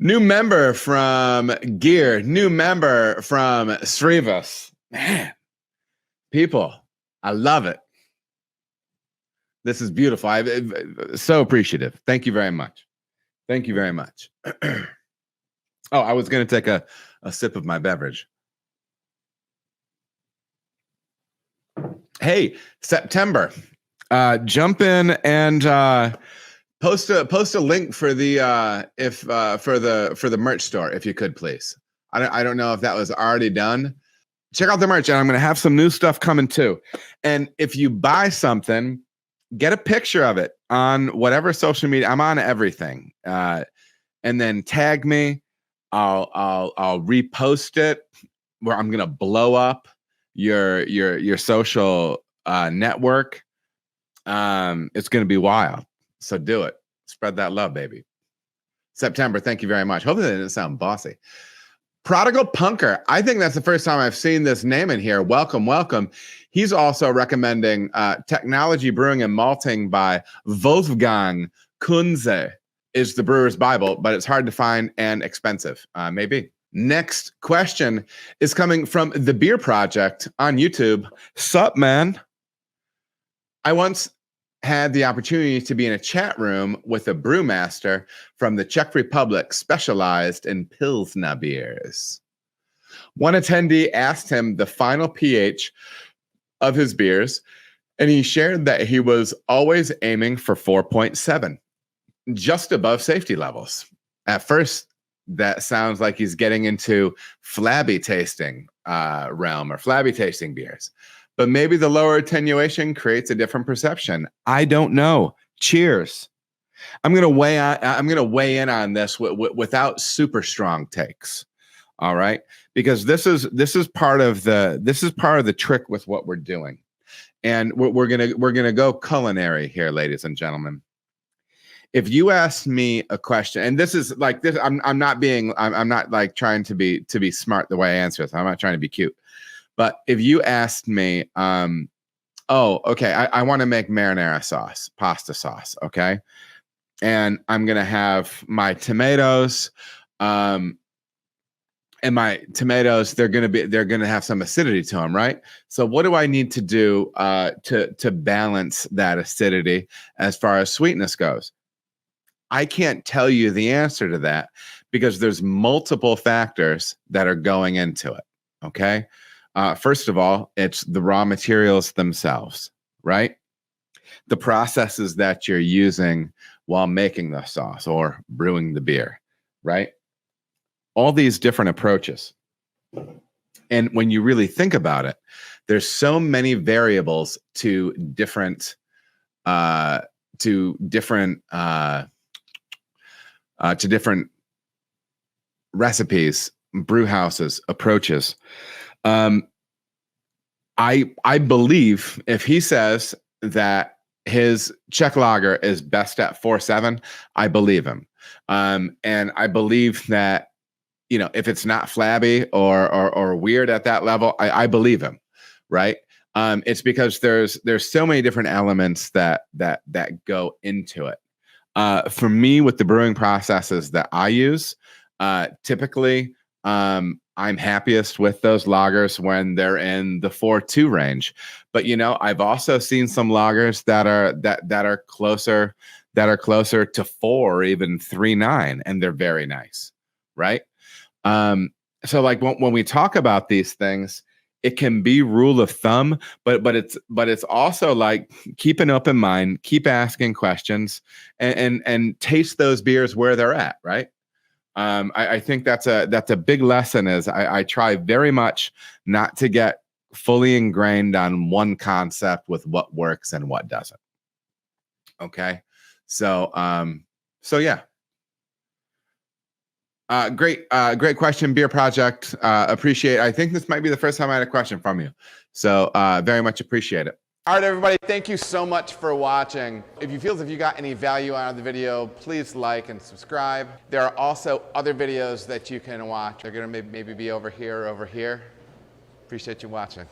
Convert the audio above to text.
New member from Gear, new member from Srivas. Man, people, I love it. This is beautiful. I'm so appreciative. Thank you very much. Thank you very much. Oh, I was going to take a sip of my beverage. Hey, September. Jump in and post a link for the for the merch store, if you could, please. I don't know if that was already done. Check out the merch, and I'm going to have some new stuff coming too. And if you buy something, get a picture of it on whatever social media. I'm on everything, and then tag me. I'll repost it. Where I'm going to blow up your social network. It's going to be wild. So do it. Spread that love, baby. September, thank you very much. Hopefully that didn't sound bossy. Prodigal Punker. I think that's the first time I've seen this name in here. Welcome, welcome. He's also recommending Technology Brewing and Malting by Wolfgang Kunze is the Brewer's Bible, but it's hard to find and expensive. Maybe. Next question is coming from The Beer Project on YouTube. Sup, man? I once had the opportunity to be in a chat room with a brewmaster from the Czech Republic specialized in Pilsner beers. One attendee asked him the final pH of his beers, and he shared that he was always aiming for 4.7, just above safety levels. At first, that sounds like he's getting into flabby tasting realm or flabby tasting beers. But maybe the lower attenuation creates a different perception. I don't know. Cheers. I'm gonna weigh in on this without super strong takes. All right, because this is part of the trick with what we're doing, and we're gonna go culinary here, ladies and gentlemen. If you ask me a question, and this is like this, I'm not like trying to be smart the way I answer this. I'm not trying to be cute. But if you asked me, oh, okay, I want to make marinara sauce, pasta sauce, okay? And I'm going to have my tomatoes, and my tomatoes, they're going to have some acidity to them, right? So what do I need to do to balance that acidity as far as sweetness goes? I can't tell you the answer to that because there's multiple factors that are going into it, okay? First of all, it's the raw materials themselves, right? The processes that you're using while making the sauce or brewing the beer, right? All these different approaches. And when you really think about it, there's so many variables to different recipes, brew houses, approaches. I believe if he says that his Czech lager is best at 4.7, I believe him. And I believe that, if it's not flabby or weird at that level, I believe him, right? It's because there's so many different elements that go into it. For me, with the brewing processes that I use, typically, I'm happiest with those lagers when they're in the 4.2 range. But I've also seen some lagers that are closer to 4 or even 3.9, and they're very nice, right? So like when we talk about these things, it can be rule of thumb, but it's also like keep an open mind, keep asking questions, and taste those beers where they're at, right? I think that's a big lesson. Is I try very much not to get fully ingrained on one concept with what works and what doesn't. Okay, so yeah. Great question, Beer Project. Appreciate. I think this might be the first time I had a question from you, so very much appreciate it. All right, everybody, thank you so much for watching. If you feel as if you got any value out of the video, please like and subscribe. There are also other videos that you can watch. They're gonna maybe be over here or over here. Appreciate you watching.